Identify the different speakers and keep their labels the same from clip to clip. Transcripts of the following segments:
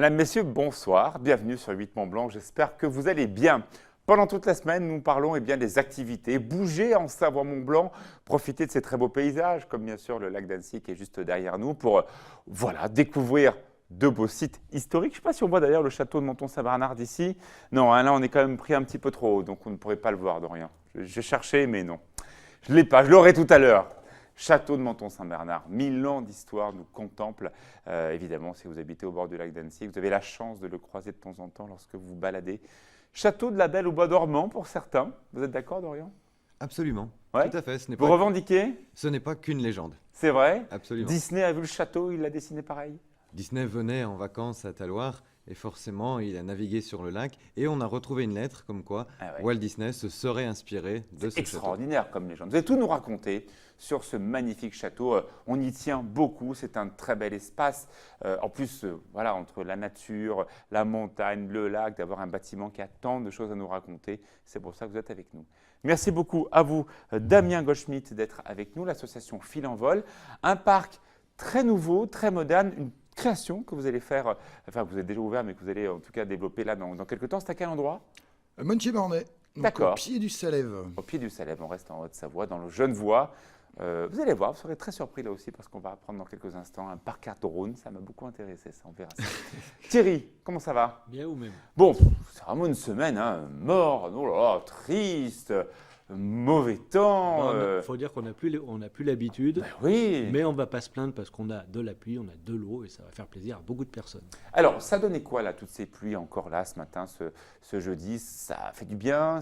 Speaker 1: Mesdames, Messieurs, bonsoir, bienvenue sur 8 Mont Blanc, j'espère que vous allez bien. Pendant toute la semaine, nous parlons des activités, bouger en Savoie-Mont-Blanc, profiter de ces très beaux paysages, comme bien sûr le lac d'Annecy qui est juste derrière nous, pour découvrir de beaux sites historiques. Je ne sais pas si on voit d'ailleurs le château de Menton-Saint-Bernard d'ici. Non, là on est quand même pris un petit peu trop haut, donc on ne pourrait pas le voir, Dorian. J'ai cherché, mais non. Je ne l'ai pas, je l'aurai tout à l'heure. Château de Menton-Saint-Bernard, 1000 ans d'histoire nous contemple. Évidemment, si vous habitez au bord du lac d'Annecy, vous avez la chance de le croiser de temps en temps lorsque vous vous baladez. Château de la Belle au bois dormant pour certains. Vous êtes d'accord, Dorian?
Speaker 2: Absolument,
Speaker 1: Ouais.
Speaker 2: tout à fait.
Speaker 1: Vous revendiquez?
Speaker 2: Ce n'est pas qu'une légende.
Speaker 1: C'est vrai?
Speaker 2: Absolument.
Speaker 1: Disney a vu le château, il l'a dessiné pareil?
Speaker 2: Disney venait en vacances à Talloires et forcément il a navigué sur le lac et on a retrouvé une lettre comme quoi Walt Disney se serait inspiré de ce château.
Speaker 1: Extraordinaire comme légende. Vous allez tout nous raconter sur ce magnifique château. On y tient beaucoup, c'est un très bel espace. En plus, entre la nature, la montagne, le lac, d'avoir un bâtiment qui a tant de choses à nous raconter. C'est pour ça que vous êtes avec nous. Merci beaucoup à vous, Damien Goldschmidt, d'être avec nous, l'association Fil en Vol. Un parc très nouveau, très moderne, une création que vous allez faire, enfin vous êtes déjà ouvert, mais que vous allez en tout cas développer là dans quelques temps. C'est à quel endroit?
Speaker 3: Montier-Bornay,
Speaker 1: D'accord.
Speaker 3: Au pied du Salève.
Speaker 1: Au pied du Salève, on reste en Haute-Savoie, dans le Genevois. Vous allez voir, vous serez très surpris là aussi parce qu'on va apprendre dans quelques instants un parc à drone. Ça m'a beaucoup intéressé, ça, on verra ça. Thierry, comment ça va?
Speaker 4: Bien ou même.
Speaker 1: Bon, c'est vraiment une semaine, mort, oh là là, triste, mauvais temps.
Speaker 4: Il faut dire qu'on n'a plus l'habitude,
Speaker 1: Oui.
Speaker 4: mais on ne va pas se plaindre parce qu'on a de la pluie, on a de l'eau et ça va faire plaisir à beaucoup de personnes.
Speaker 1: Alors, ça donnait quoi là, toutes ces pluies encore là ce matin, ce jeudi? Ça fait du bien?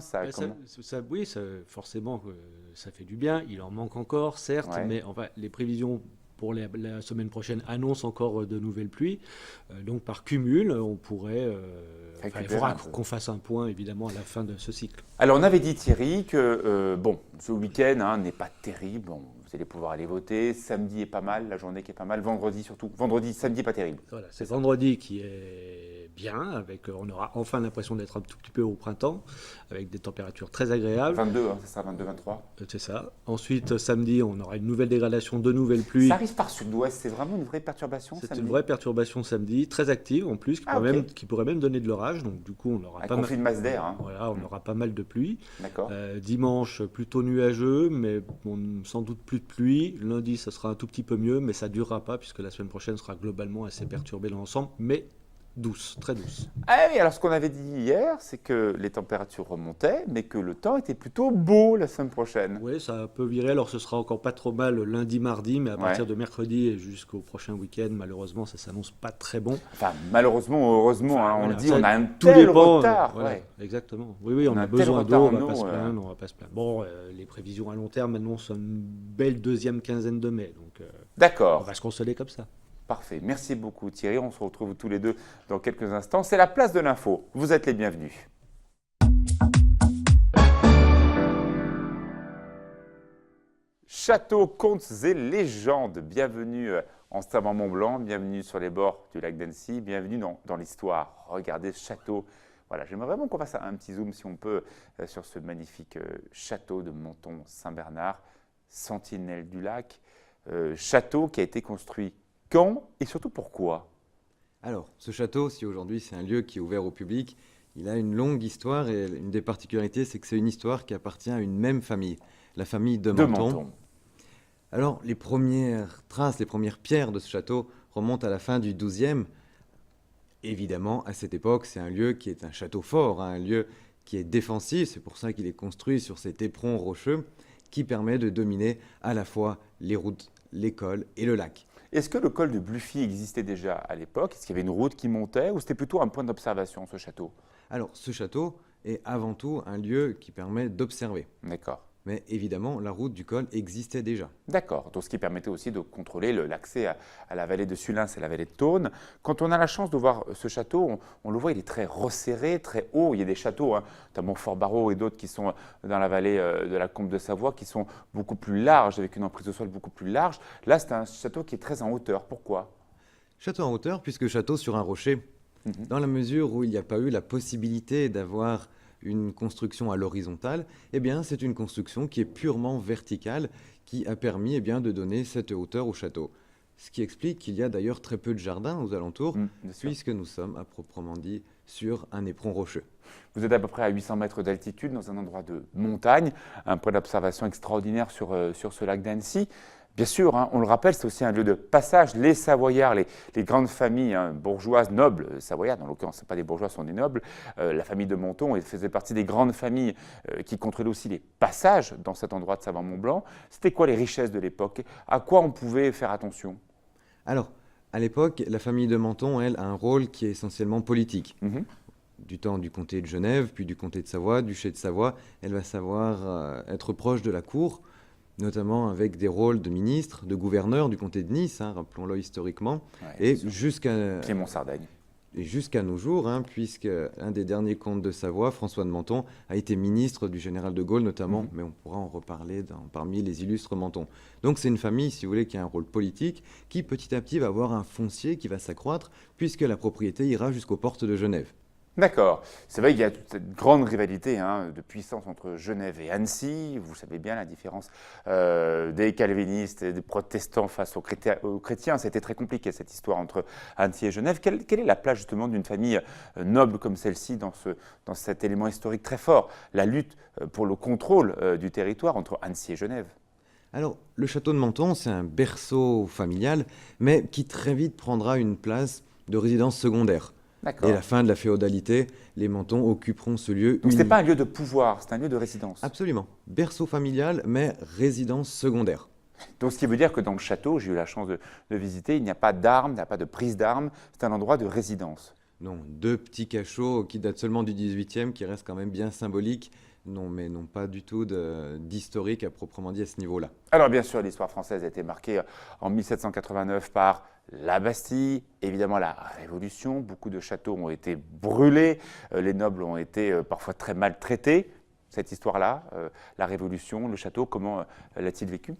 Speaker 4: Oui, forcément, ça fait du bien. Il en manque encore, certes, mais les prévisions pour la semaine prochaine annoncent encore de nouvelles pluies. Donc, par cumul, on pourrait... il faudra qu'on fasse un point, évidemment, à la fin de ce cycle.
Speaker 1: Alors, on avait dit, Thierry, que ce week-end n'est pas terrible. Bon, vous allez pouvoir aller voter. Samedi est pas mal, la journée qui est pas mal. Vendredi surtout. Vendredi, samedi, pas terrible.
Speaker 4: Voilà, c'est vendredi qui est bien. On aura enfin l'impression d'être un tout petit peu au printemps, avec des températures très agréables.
Speaker 1: 22, c'est ça, 22, 23.
Speaker 4: C'est ça. Ensuite, samedi, on aura une nouvelle dégradation, de nouvelles pluies.
Speaker 1: Ça arrive par sud-ouest, c'est vraiment une vraie perturbation samedi.
Speaker 4: C'est une vraie perturbation samedi, très active en plus, qui pourrait même donner de l'orage. Donc du coup, on aura
Speaker 1: pas mal de masse d'air.
Speaker 4: Voilà, on aura pas mal de pluie.
Speaker 1: D'accord.
Speaker 4: Dimanche, plutôt nuageux, mais sans doute plus de pluie. Lundi, ça sera un tout petit peu mieux, mais ça ne durera pas puisque la semaine prochaine sera globalement assez perturbée dans l'ensemble, mais douce, très douce.
Speaker 1: Ah oui, alors ce qu'on avait dit hier, c'est que les températures remontaient, mais que le temps était plutôt beau la semaine prochaine.
Speaker 4: Oui, ça peut virer. Alors ce sera encore pas trop mal lundi, mardi, mais à partir de mercredi et jusqu'au prochain week-end, malheureusement, ça s'annonce pas très bon.
Speaker 1: Enfin, malheureusement, heureusement, on le dit, on a un
Speaker 4: tout
Speaker 1: tel
Speaker 4: dépend,
Speaker 1: retard.
Speaker 4: Exactement. Oui, on a besoin d'eau, on va pas se plaindre. Bon, les prévisions à long terme annoncent une belle deuxième quinzaine de mai, donc
Speaker 1: d'accord.
Speaker 4: On va se consoler comme ça.
Speaker 1: Parfait. Merci beaucoup Thierry. On se retrouve tous les deux dans quelques instants. C'est la place de l'info. Vous êtes les bienvenus. Châteaux, contes et légendes. Bienvenue en Savoie-Mont-Blanc. Bienvenue sur les bords du lac d'Annecy. Bienvenue dans l'histoire. Regardez ce château. Voilà, j'aimerais vraiment qu'on fasse un petit zoom, si on peut, sur ce magnifique château de Menton-Saint-Bernard, sentinelle du lac. Château qui a été construit quand et surtout pourquoi?
Speaker 2: Alors, ce château, si aujourd'hui c'est un lieu qui est ouvert au public, il a une longue histoire et une des particularités, c'est que c'est une histoire qui appartient à une même famille, la famille de Menton. Alors, les premières traces, les premières pierres de ce château remontent à la fin du XIIe. Évidemment, à cette époque, c'est un lieu qui est un château fort, un lieu qui est défensif, c'est pour ça qu'il est construit sur cet éperon rocheux qui permet de dominer à la fois les routes, l'école et le lac.
Speaker 1: Est-ce que le col de Bluffy existait déjà à l'époque? Est-ce qu'il y avait une route qui montait ou c'était plutôt un point d'observation, ce château?
Speaker 2: Alors, ce château est avant tout un lieu qui permet d'observer.
Speaker 1: D'accord.
Speaker 2: Mais évidemment, la route du col existait déjà.
Speaker 1: D'accord, donc ce qui permettait aussi de contrôler l'accès à la vallée de Sulins et la vallée de Thônes. Quand on a la chance de voir ce château, on le voit, il est très resserré, très haut. Il y a des châteaux, notamment Fort-Barreau et d'autres qui sont dans la vallée de la Combe de Savoie, qui sont beaucoup plus larges, avec une emprise au sol beaucoup plus large. Là, c'est un château qui est très en hauteur. Pourquoi?
Speaker 2: Château en hauteur, puisque château sur un rocher, dans la mesure où il n'y a pas eu la possibilité d'avoir une construction à l'horizontale, eh bien, c'est une construction qui est purement verticale, qui a permis de donner cette hauteur au château. Ce qui explique qu'il y a d'ailleurs très peu de jardins aux alentours,
Speaker 1: bien sûr.
Speaker 2: puisque nous sommes, à proprement dit, sur un éperon rocheux.
Speaker 1: Vous êtes à peu près à 800 mètres d'altitude dans un endroit de montagne, un point d'observation extraordinaire sur ce lac d'Annecy. Bien sûr, hein, on le rappelle, c'est aussi un lieu de passage. Les Savoyards, les grandes familles bourgeoises, nobles, savoyardes, en l'occurrence, ce pas des bourgeois, ce sont des nobles. La famille de Menthon faisait partie des grandes familles qui contrôlaient aussi les passages dans cet endroit de Savant-Mont-Blanc. C'était quoi les richesses de l'époque? À quoi on pouvait faire attention?
Speaker 2: Alors, à l'époque, la famille de Menthon, elle, a un rôle qui est essentiellement politique. Du temps du comté de Genève, puis du comté de Savoie, duché de Savoie, elle va savoir être proche de la cour, notamment avec des rôles de ministre, de gouverneur du comté de Nice, hein, rappelons-le historiquement, et jusqu'à
Speaker 1: Clément Sardagne.
Speaker 2: Et jusqu'à nos jours, hein, puisque un des derniers comtes de Savoie, François de Menthon, a été ministre du général de Gaulle notamment, mais on pourra en reparler parmi les illustres Menthon. Donc c'est une famille, si vous voulez, qui a un rôle politique, qui petit à petit va avoir un foncier qui va s'accroître, puisque la propriété ira jusqu'aux portes de Genève.
Speaker 1: D'accord. C'est vrai qu'il y a toute cette grande rivalité de puissance entre Genève et Annecy. Vous savez bien la différence des calvinistes et des protestants face aux chrétiens. C'était très compliqué cette histoire entre Annecy et Genève. Quelle est la place justement d'une famille noble comme celle-ci dans cet élément historique très fort, la lutte pour le contrôle du territoire entre Annecy et Genève?
Speaker 2: Alors, le château de Menthon, c'est un berceau familial, mais qui très vite prendra une place de résidence secondaire. Dès la fin de la féodalité, les Menthon occuperont ce lieu.
Speaker 1: Donc ce n'est pas un lieu de pouvoir, c'est un lieu de résidence.
Speaker 2: Absolument. Berceau familial, mais résidence secondaire.
Speaker 1: Donc ce qui veut dire que dans le château, j'ai eu la chance de visiter, il n'y a pas d'armes, il n'y a pas de prise d'armes, c'est un endroit de résidence.
Speaker 2: Non, deux petits cachots qui datent seulement du XVIIIe, qui restent quand même bien symboliques. Non, mais non pas du tout d'historique à proprement dit à ce niveau-là.
Speaker 1: Alors bien sûr, l'histoire française a été marquée en 1789 par la Bastille, évidemment la Révolution. Beaucoup de châteaux ont été brûlés, les nobles ont été parfois très maltraités. Cette histoire-là, la Révolution, le château, comment l'a-t-il vécu?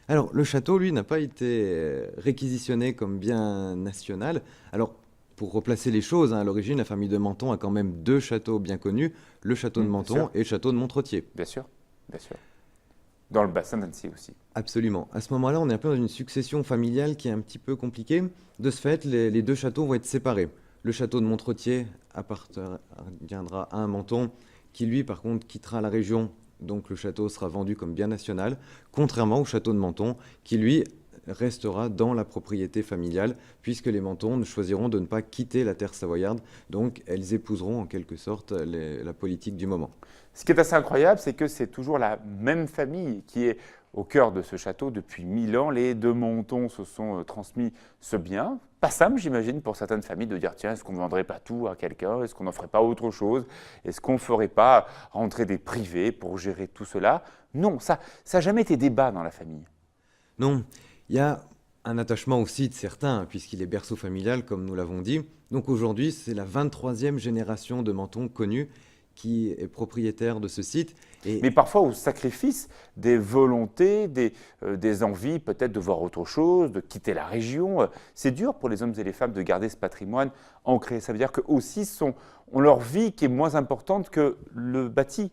Speaker 2: Alors, le château, lui, n'a pas été réquisitionné comme bien national. Alors, pour replacer les choses, à l'origine, la famille de Menthon a quand même deux châteaux bien connus, le château de Menthon et le château de Montretier.
Speaker 1: Bien sûr, bien sûr. Dans le bassin d'Annecy aussi.
Speaker 2: Absolument. À ce moment-là, on est un peu dans une succession familiale qui est un petit peu compliquée. De ce fait, les deux châteaux vont être séparés. Le château de Montretier appartiendra à un Menthon qui, lui, par contre, quittera la région. Donc le château sera vendu comme bien national, contrairement au château de Menthon qui, lui, restera dans la propriété familiale, puisque les Menthon choisiront de ne pas quitter la terre savoyarde, donc elles épouseront en quelque sorte la politique du moment.
Speaker 1: Ce qui est assez incroyable, c'est que c'est toujours la même famille qui est au cœur de ce château depuis 1000 ans. Les deux Menthon se sont transmis ce bien. Pas simple, j'imagine, pour certaines familles de dire tiens, est-ce qu'on ne vendrait pas tout à quelqu'un? Est-ce qu'on n'en ferait pas autre chose? Est-ce qu'on ne ferait pas rentrer des privés pour gérer tout cela? Non, ça n'a jamais été débat dans la famille.
Speaker 2: Non. Il y a un attachement aussi de certains, puisqu'il est berceau familial, comme nous l'avons dit. Donc aujourd'hui, c'est la 23e génération de Menthon connue qui est propriétaire de ce site.
Speaker 1: Mais parfois au sacrifice des volontés, des envies peut-être de voir autre chose, de quitter la région. C'est dur pour les hommes et les femmes de garder ce patrimoine ancré. Ça veut dire qu'eux aussi ont leur vie qui est moins importante que le bâti.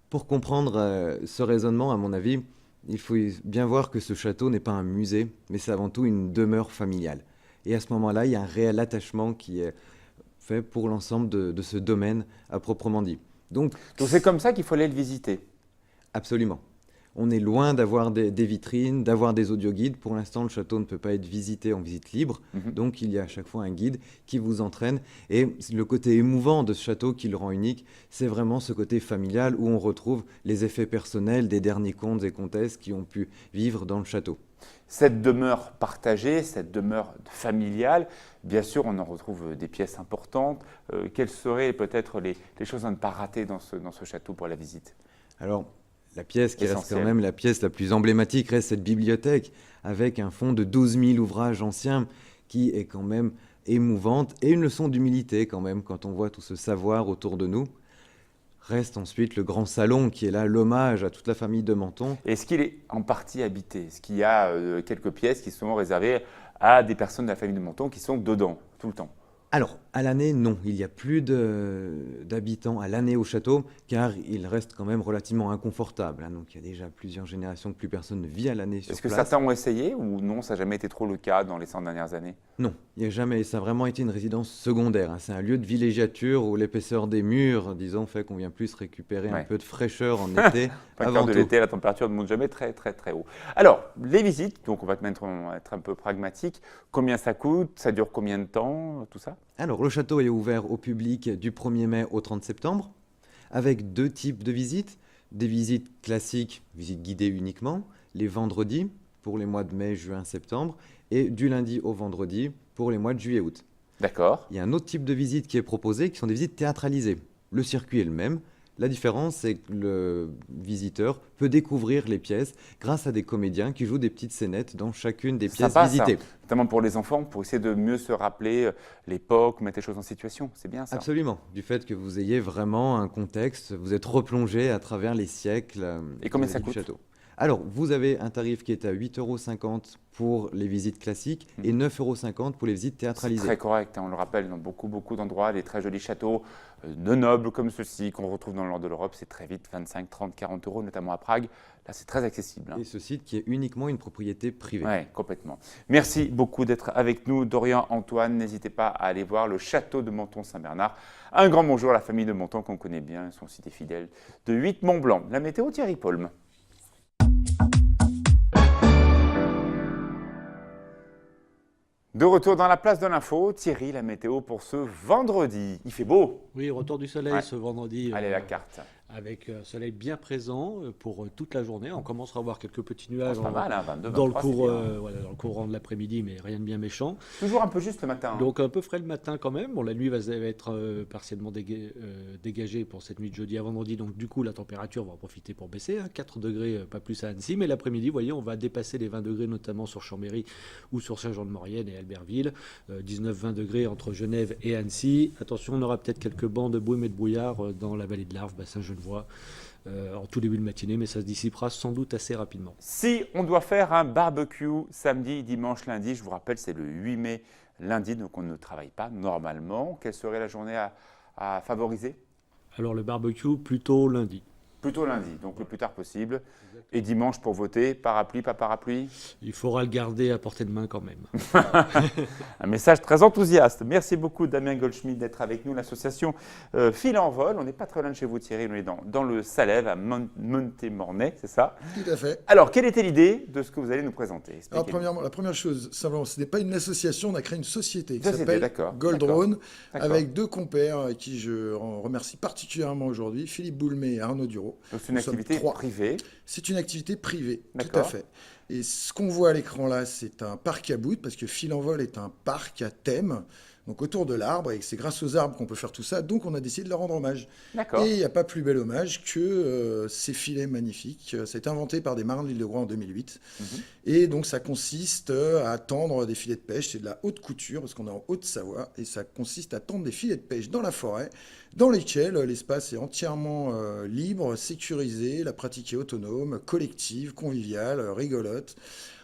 Speaker 2: Pour comprendre ce raisonnement, à mon avis, il faut bien voir que ce château n'est pas un musée, mais c'est avant tout une demeure familiale. Et à ce moment-là, il y a un réel attachement qui est fait pour l'ensemble de ce domaine à proprement dit. Donc
Speaker 1: c'est comme ça qu'il faut aller le visiter.
Speaker 2: Absolument. On est loin d'avoir des vitrines, d'avoir des audioguides. Pour l'instant, le château ne peut pas être visité en visite libre. Donc, il y a à chaque fois un guide qui vous entraîne. Et le côté émouvant de ce château qui le rend unique, c'est vraiment ce côté familial où on retrouve les effets personnels des derniers comtes et comtesses qui ont pu vivre dans le château.
Speaker 1: Cette demeure partagée, cette demeure familiale, bien sûr, on en retrouve des pièces importantes. Quelles seraient peut-être les choses à ne pas rater dans ce château pour la visite?
Speaker 2: Alors, la pièce qui reste quand même la pièce la plus emblématique reste cette bibliothèque avec un fonds de 12 000 ouvrages anciens qui est quand même émouvante et une leçon d'humilité quand même quand on voit tout ce savoir autour de nous. Reste ensuite le grand salon qui est là l'hommage à toute la famille de Menthon.
Speaker 1: Est-ce qu'il est en partie habité? Est-ce qu'il y a quelques pièces qui sont réservées à des personnes de la famille de Menthon qui sont dedans tout le temps?
Speaker 2: Alors, à l'année, non. Il n'y a plus d'habitants à l'année au château, car il reste quand même relativement inconfortable. Hein. Donc, il y a déjà plusieurs générations que plus personne ne vit à l'année sur
Speaker 1: Est-ce que
Speaker 2: place.
Speaker 1: certains ont essayé ou non, ça n'a jamais été trop le cas dans les 100 dernières années?
Speaker 2: Non, il n'y a jamais. Ça a vraiment été une résidence secondaire. Hein. C'est un lieu de villégiature où l'épaisseur des murs, disons, fait qu'on vient plus récupérer un peu de fraîcheur en été.
Speaker 1: Avant de l'été, la température ne monte jamais très, très, très haut. Alors, les visites, donc on va être un peu pragmatique. Combien ça coûte? Ça dure combien de temps? Tout ça?
Speaker 2: Alors, le château est ouvert au public du 1er mai au 30 septembre, avec 2 types de visites. Des visites classiques, visites guidées uniquement, les vendredis pour les mois de mai, juin, septembre, et du lundi au vendredi pour les mois de juillet, août.
Speaker 1: D'accord.
Speaker 2: Il y a un autre type de visite qui est proposé, qui sont des visites théâtralisées. Le circuit est le même. La différence, c'est que le visiteur peut découvrir les pièces grâce à des comédiens qui jouent des petites scénettes dans chacune des pièces visitées.
Speaker 1: Ça. Notamment pour les enfants, pour essayer de mieux se rappeler l'époque, mettre les choses en situation. C'est bien ça.
Speaker 2: Absolument. Du fait que vous ayez vraiment un contexte, vous êtes replongé à travers les siècles
Speaker 1: Et combien
Speaker 2: de la
Speaker 1: ça
Speaker 2: vie du
Speaker 1: coûte?
Speaker 2: château. Alors, vous avez un tarif qui est à 8,50 € pour les visites classiques et 9,50 € pour les visites
Speaker 1: C'est
Speaker 2: théâtralisées.
Speaker 1: très correct, hein, on le rappelle, dans beaucoup d'endroits, les très jolis châteaux de nobles comme ceux-ci qu'on retrouve dans le nord de l'Europe, c'est très vite 25, 30, 40 €, notamment à Prague. Là, c'est très accessible. Hein.
Speaker 2: Et ce site qui est uniquement une propriété privée.
Speaker 1: Oui, complètement. Merci beaucoup d'être avec nous, Dorian, Antoine. N'hésitez pas à aller voir le château de Menton-Saint-Bernard. Un grand bonjour à la famille de Menton qu'on connaît bien, ils sont aussi des fidèles de 8 Mont-Blanc. La météo, Thierry Paulme. De retour dans la place de l'info, Thierry, la météo pour ce vendredi. Il fait beau.
Speaker 4: Oui, retour du soleil ce vendredi.
Speaker 1: Allez, la carte.
Speaker 4: Avec un soleil bien présent pour toute la journée. On commencera à voir quelques petits nuages
Speaker 1: C'est pas mal, hein, 22,
Speaker 4: dans,
Speaker 1: 23,
Speaker 4: dans le courant de l'après-midi, mais rien de bien méchant.
Speaker 1: Toujours un peu juste le matin. Hein.
Speaker 4: Donc un peu frais le matin quand même. Bon, la nuit va être partiellement dégagée pour cette nuit de jeudi à vendredi. Donc du coup, la température va en profiter pour baisser. Hein, 4 degrés, pas plus à Annecy. Mais l'après-midi, vous voyez, on va dépasser les 20 degrés, notamment sur Chambéry ou sur Saint-Jean-de-Maurienne et Albertville. 19-20 degrés entre Genève et Annecy. Attention, on aura peut-être quelques bancs de brume et de brouillard dans la vallée de l'Arve, bassin Genevois. En tout début de matinée, mais ça se dissipera sans doute assez rapidement.
Speaker 1: Si on doit faire un barbecue samedi, dimanche, lundi, je vous rappelle, c'est le 8 mai, lundi, donc on ne travaille pas normalement. Quelle serait la journée à favoriser?
Speaker 4: Alors le barbecue, plutôt lundi.
Speaker 1: Plutôt lundi, donc le plus tard possible. Et dimanche pour voter, parapluie, pas parapluie?
Speaker 4: Il faudra le garder à portée de main quand même.
Speaker 1: Un message très enthousiaste. Merci beaucoup Damien Goldschmidt d'être avec nous. L'association Fil en Vol. On n'est pas très loin de chez vous Thierry, on est dans le Salève à Montémornay, c'est ça?
Speaker 3: Tout à fait.
Speaker 1: Alors, quelle était l'idée de ce que vous allez nous présenter?
Speaker 3: Alors, premièrement, la première chose, simplement, ce n'est pas une association, on a créé une société qui
Speaker 1: Société,
Speaker 3: s'appelle
Speaker 1: d'accord,
Speaker 3: Goldrone,
Speaker 1: d'accord.
Speaker 3: avec 2 compères à qui je remercie particulièrement aujourd'hui, Philippe Boulmé et Arnaud Duro.
Speaker 1: Donc, c'est une activité privée.
Speaker 3: C'est une activité privée, tout
Speaker 1: D'accord.
Speaker 3: à fait. Et ce qu'on voit à l'écran là, c'est un parc à bout, parce que Fil en Vol est un parc à thème, donc autour de l'arbre, et c'est grâce aux arbres qu'on peut faire tout ça, donc on a décidé de leur rendre hommage.
Speaker 1: D'accord.
Speaker 3: Et il n'y a pas plus bel hommage que ces filets magnifiques. Ça a été inventé par des marins de l'île de Groix en 2008. Et donc ça consiste à tendre des filets de pêche, c'est de la haute couture, parce qu'on est en Haute-Savoie, et ça consiste à tendre des filets de pêche dans la forêt, dans lesquels l'espace est entièrement libre, sécurisé, la pratique est autonome, collective, conviviale, rigolote.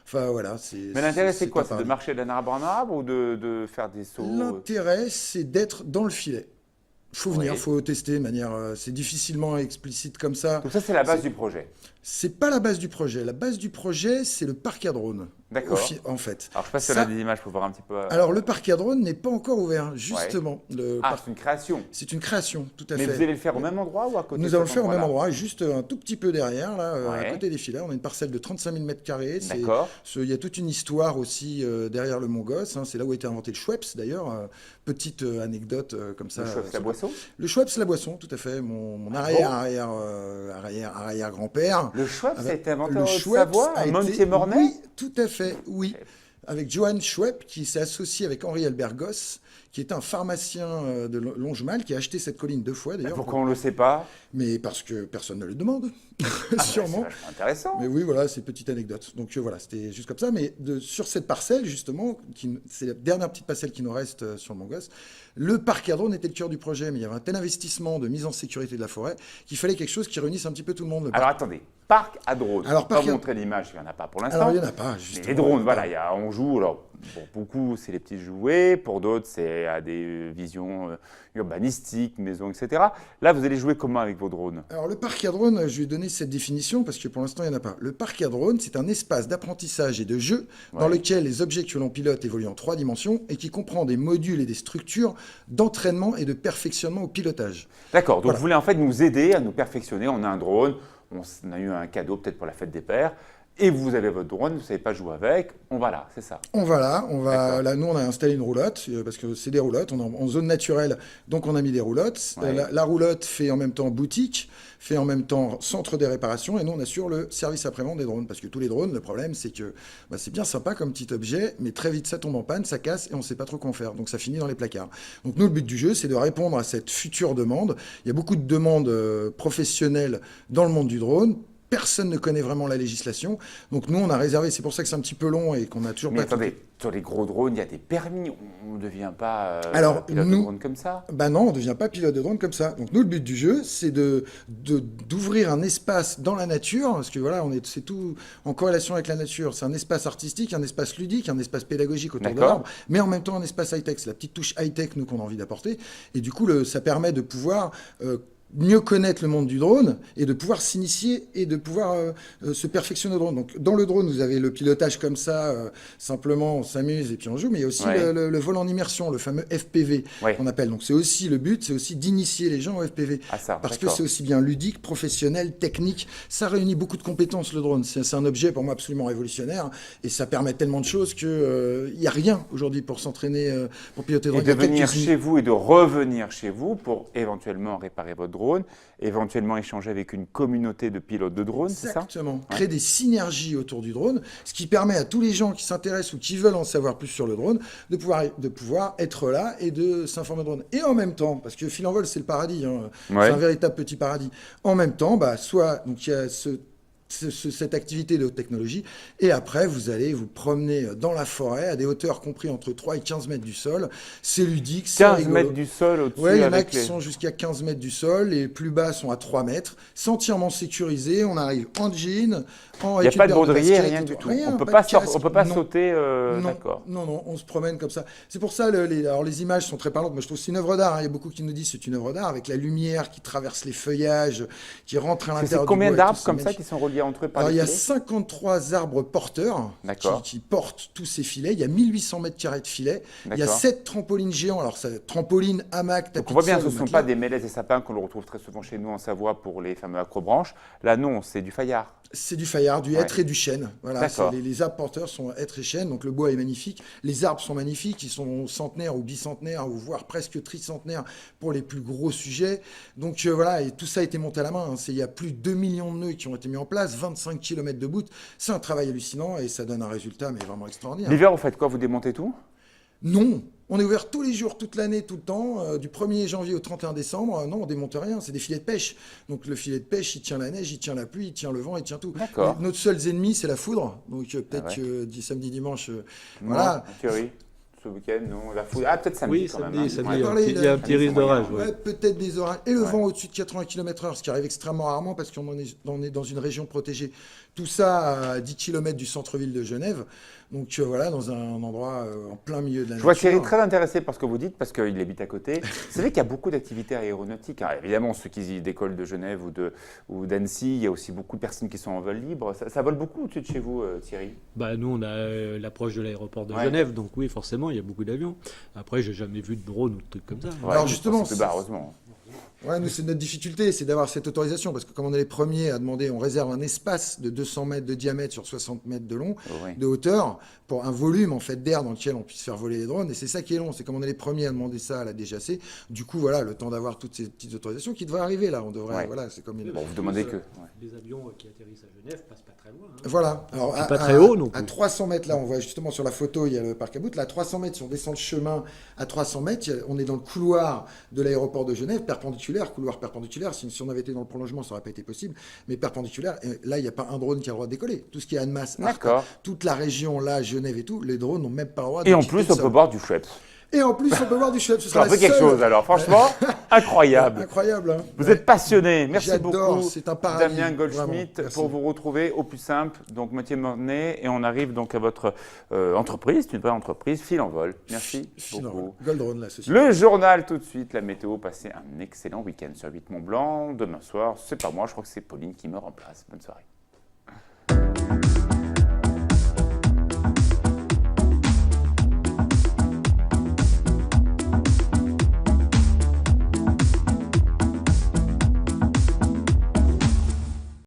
Speaker 3: Enfin voilà.
Speaker 1: Mais l'intérêt, c'est quoi?
Speaker 3: un
Speaker 1: C'est de
Speaker 3: paradis.
Speaker 1: marcher d'un arbre en arbre ou de faire des sauts?
Speaker 3: L'intérêt, c'est d'être dans le filet. Il faut venir,
Speaker 1: Oui.
Speaker 3: il faut tester de manière. C'est difficilement explicite comme ça.
Speaker 1: Donc ça, c'est la base du projet.
Speaker 3: C'est pas la base du projet. La base du projet, c'est le parc à drone.
Speaker 1: D'accord.
Speaker 3: En fait.
Speaker 1: Alors, je passe sur
Speaker 3: Ça-
Speaker 1: des images pour voir un petit peu.
Speaker 3: Alors, le parc à drone n'est pas encore ouvert, justement. Le
Speaker 1: Ah,
Speaker 3: parc-
Speaker 1: c'est une création.
Speaker 3: C'est une création, tout à
Speaker 1: Mais
Speaker 3: fait.
Speaker 1: vous allez le faire au même endroit ou à côté?
Speaker 3: Nous
Speaker 1: de
Speaker 3: allons le
Speaker 1: cet
Speaker 3: faire au même
Speaker 1: endroit-là?
Speaker 3: endroit, juste un tout petit peu derrière, là,
Speaker 1: Ouais.
Speaker 3: à côté des filets. On a une parcelle de 35 000 m².
Speaker 1: D'accord.
Speaker 3: Il y a toute une histoire aussi derrière le Mont Gosse. Hein. C'est là où a été inventé le Schweppes, d'ailleurs. Petite anecdote comme ça.
Speaker 1: Le Schweppes, la boisson?
Speaker 3: Le Schweppes, la boisson, tout à fait. Mon
Speaker 1: Ah
Speaker 3: arrière-grand-père.
Speaker 1: Le Schweppes, ça a été inventé
Speaker 3: Le
Speaker 1: en
Speaker 3: Schweppes
Speaker 1: Haute-Savoie,
Speaker 3: a
Speaker 1: à
Speaker 3: été-
Speaker 1: Montier-Mornay?
Speaker 3: Oui, tout à fait, oui. Avec Johann Schweppes, qui s'est associé avec Henri Albert Gosse, qui est un pharmacien de Longemal, qui a acheté cette colline 2 fois, d'ailleurs.
Speaker 1: Pourquoi on ne le sait pas?
Speaker 3: Mais parce que personne ne le demande,
Speaker 1: C'est
Speaker 3: sûrement.
Speaker 1: vachement intéressant.
Speaker 3: Mais oui, voilà, c'est une petite anecdote. Donc voilà, c'était juste comme ça. Mais sur cette parcelle, justement, c'est la dernière petite parcelle qui nous reste sur le Mont Gosse, le parc à drone était le cœur du projet, mais il y avait un tel investissement de mise en sécurité de la forêt qu'il fallait quelque chose qui réunisse un petit peu tout le monde.
Speaker 1: Alors attendez, parc à drone.
Speaker 3: Alors,
Speaker 1: Je vais
Speaker 3: parc
Speaker 1: pas
Speaker 3: à-
Speaker 1: montrer l'image, il n'y en a pas pour l'instant.
Speaker 3: Alors, il n'y en a pas,
Speaker 1: Mais
Speaker 3: justement.
Speaker 1: les drones, voilà, on joue. Alors, Pour beaucoup, c'est les petits jouets. Pour d'autres, c'est à des visions urbanistiques, maisons, etc. Là, vous allez jouer comment avec vos drones?
Speaker 3: Alors, le parc à drones, je vais donner cette définition parce que pour l'instant, il n'y en a pas. Le parc à drones, c'est un espace d'apprentissage et de jeu dans lequel les objets que l'on pilote évoluent en 3 dimensions et qui comprend des modules et des structures d'entraînement et de perfectionnement au pilotage.
Speaker 1: D'accord, donc
Speaker 3: Voilà.
Speaker 1: vous voulez en fait nous aider à nous perfectionner. On a un drone, on a eu un cadeau peut-être pour la fête des pères, et vous avez votre drone, vous ne savez pas jouer avec, on va là, c'est ça.
Speaker 3: Là, nous on a installé une roulotte, parce que c'est des roulottes, on est en zone naturelle, donc on a mis des roulottes.
Speaker 1: Ouais.
Speaker 3: La roulotte fait en même temps boutique, fait en même temps centre des réparations, et nous on assure le service après-vente des drones, parce que tous les drones, le problème c'est que c'est bien sympa comme petit objet, mais très vite ça tombe en panne, ça casse, et on ne sait pas trop quoi en faire, donc ça finit dans les placards. Donc nous le but du jeu, c'est de répondre à cette future demande. Il y a beaucoup de demandes professionnelles dans le monde du drone. Personne ne connaît vraiment la législation. Donc nous, on a réservé, c'est pour ça que c'est un petit peu long et qu'on a toujours
Speaker 1: Mais
Speaker 3: pas...
Speaker 1: attendez, sur les gros drones, il y a des permis, on ne devient pas
Speaker 3: Alors,
Speaker 1: pilote de drone comme ça.
Speaker 3: Non, on ne devient pas pilote de drone comme ça. Donc nous, le but du jeu, c'est d'ouvrir un espace dans la nature, parce que voilà, c'est tout en corrélation avec la nature. C'est un espace artistique, un espace ludique, un espace pédagogique autour de l'arbre, mais en même temps un espace high-tech. C'est la petite touche high-tech, nous, qu'on a envie d'apporter. Et du coup, ça permet de pouvoir... mieux connaître le monde du drone et de pouvoir s'initier et de pouvoir se perfectionner au drone. Donc, dans le drone, vous avez le pilotage comme ça, simplement on s'amuse et puis on joue, mais il y a aussi le vol en immersion, le fameux FPV qu'on appelle. Donc, c'est aussi le but, c'est aussi d'initier les gens au FPV. Parce que c'est aussi bien ludique, professionnel, technique. Ça réunit beaucoup de compétences, le drone. C'est un objet pour moi absolument révolutionnaire et ça permet tellement de choses qu'il n'y a rien aujourd'hui pour s'entraîner, pour piloter drone.
Speaker 1: Et de venir chez vous et de revenir chez vous pour éventuellement réparer votre drone, éventuellement échanger avec une communauté de pilotes de drones, c'est ça?
Speaker 3: Exactement. Créer des synergies autour du drone, ce qui permet à tous les gens qui s'intéressent ou qui veulent en savoir plus sur le drone de pouvoir être là et de s'informer de drone. Et en même temps, parce que fil en vol, c'est le paradis, hein, c'est un véritable petit paradis. En même temps, donc il y a cette activité de haute technologie, et après vous allez vous promener dans la forêt à des hauteurs compris entre 3 et 15 mètres du sol. C'est ludique, c'est
Speaker 1: 15
Speaker 3: rigolo.
Speaker 1: mètres du sol au-dessus.
Speaker 3: Ouais, il y en a qui sont jusqu'à 15 mètres du sol, les plus bas sont à 3 mètres. C'est entièrement sécurisé, on arrive en jean,
Speaker 1: il n'y a pas de baudrier, rien du tout. On ne peut pas sauter. D'accord.
Speaker 3: Non, on se promène comme ça. C'est pour ça, alors les images sont très parlantes. Moi, je trouve que c'est une œuvre d'art. Il y a beaucoup qui nous disent que c'est une œuvre d'art, avec la lumière qui traverse les feuillages, qui rentre à l'intérieur du bois.
Speaker 1: C'est combien d'arbres comme ça qui sont reliés entre eux par
Speaker 3: alors,
Speaker 1: les
Speaker 3: il y a
Speaker 1: filets
Speaker 3: 53 arbres porteurs qui portent tous ces filets. Il y a 1800 mètres carrés de filets. Il y a 7 trampolines géants. Alors, trampoline, hamac, tapis.
Speaker 1: Donc on voit bien, ce ne sont pas des mélèzes et sapins qu'on le retrouve très souvent chez nous en Savoie pour les fameux acrobranches. Là, non, c'est du fayard.
Speaker 3: C'est du fayard, du hêtre et du chêne. Voilà, les arbres porteurs sont hêtre et chêne, donc le bois est magnifique. Les arbres sont magnifiques, ils sont centenaires ou bicentenaires, ou voire presque tricentenaires pour les plus gros sujets. Donc voilà, et tout ça a été monté à la main. Il y a plus de 2 millions de nœuds qui ont été mis en place, 25 km de bout. C'est un travail hallucinant et ça donne un résultat mais vraiment extraordinaire.
Speaker 1: L'hiver, vous faites quoi? Vous démontez tout?
Speaker 3: Non, on est ouvert tous les jours, toute l'année, tout le temps, du 1er janvier au 31 décembre. Non, on démonte rien, c'est des filets de pêche. Donc le filet de pêche, il tient la neige, il tient la pluie, il tient le vent, il tient tout. Notre seul ennemi, c'est la foudre. Donc peut-être que samedi, dimanche, voilà.
Speaker 1: Oui. Ce week-end, non, la foudre. Ah, peut-être samedi quand même.
Speaker 4: Il y a un petit risque d'orage.
Speaker 3: Peut-être des orages. Et le vent au-dessus de 80 km/h, ce qui arrive extrêmement rarement parce qu'on est dans une région protégée. Tout ça à 10 km du centre-ville de Genève. Donc voilà, dans un endroit en plein milieu de la nature.
Speaker 1: Je vois Thierry très intéressé par ce que vous dites, parce qu'il habite à côté. C'est vrai qu'il y a beaucoup d'activités aéronautiques. Alors, évidemment, ceux qui décollent de Genève ou d'Annecy, il y a aussi beaucoup de personnes qui sont en vol libre. Ça vole beaucoup au-dessus de chez vous, Thierry?
Speaker 4: Nous, on a l'approche de l'aéroport de Genève, donc oui, forcément, il y a beaucoup d'avions. Après, j'ai jamais vu de drone ou de trucs comme ça.
Speaker 3: Alors justement,
Speaker 1: heureusement.
Speaker 3: Ouais, nous, c'est notre difficulté, c'est d'avoir cette autorisation, parce que comme on est les premiers à demander, on réserve un espace de 200 mètres de diamètre sur 60 mètres de long, de hauteur, pour un volume en fait d'air dans lequel on puisse faire voler les drones, et c'est ça qui est long, c'est comme on est les premiers à demander ça à la DGAC, du coup, voilà, le temps d'avoir toutes ces petites autorisations qui devraient arriver là, on devrait, voilà, c'est comme...
Speaker 1: Bon, vous demandez que...
Speaker 4: Les avions qui atterrissent à Genève passent pas très loin.
Speaker 3: Voilà, alors
Speaker 4: pas très haut non plus.
Speaker 3: À 300 mètres, là, on voit justement sur la photo, il y a le parc à Bout, là, à 300 mètres, si on descend le chemin à 300 mètres, on est dans le couloir de l'aéroport de Genève, couloir perpendiculaire, si on avait été dans le prolongement, ça n'aurait pas été possible, mais perpendiculaire, et là, il n'y a pas un drone qui a le droit de décoller. Tout ce qui est Annemasse, toute la région, là, Genève et tout, les drones n'ont même pas le droit de...
Speaker 1: Et en plus, on peut boire du Schweppes.
Speaker 3: Et en plus, on peut voir du Schweppes. Ce
Speaker 1: C'est
Speaker 3: sera
Speaker 1: un peu quelque chose alors, franchement, incroyable.
Speaker 3: Incroyable. Hein.
Speaker 1: Vous êtes passionné. Merci
Speaker 3: J'adore,
Speaker 1: beaucoup,
Speaker 3: c'est un paradis.
Speaker 1: Damien Goldschmidt,
Speaker 3: Vraiment,
Speaker 1: pour vous retrouver au plus simple. Donc, Moitié-Mornay, et on arrive donc à votre entreprise, c'est une vraie entreprise, Fil en Vol. Merci beaucoup.
Speaker 3: Goldrone, la société.
Speaker 1: Le journal tout de suite, la météo. Passez un excellent week-end sur 8 Mont Blanc. Demain soir, c'est pas moi, je crois que c'est Pauline qui me remplace. Bonne soirée.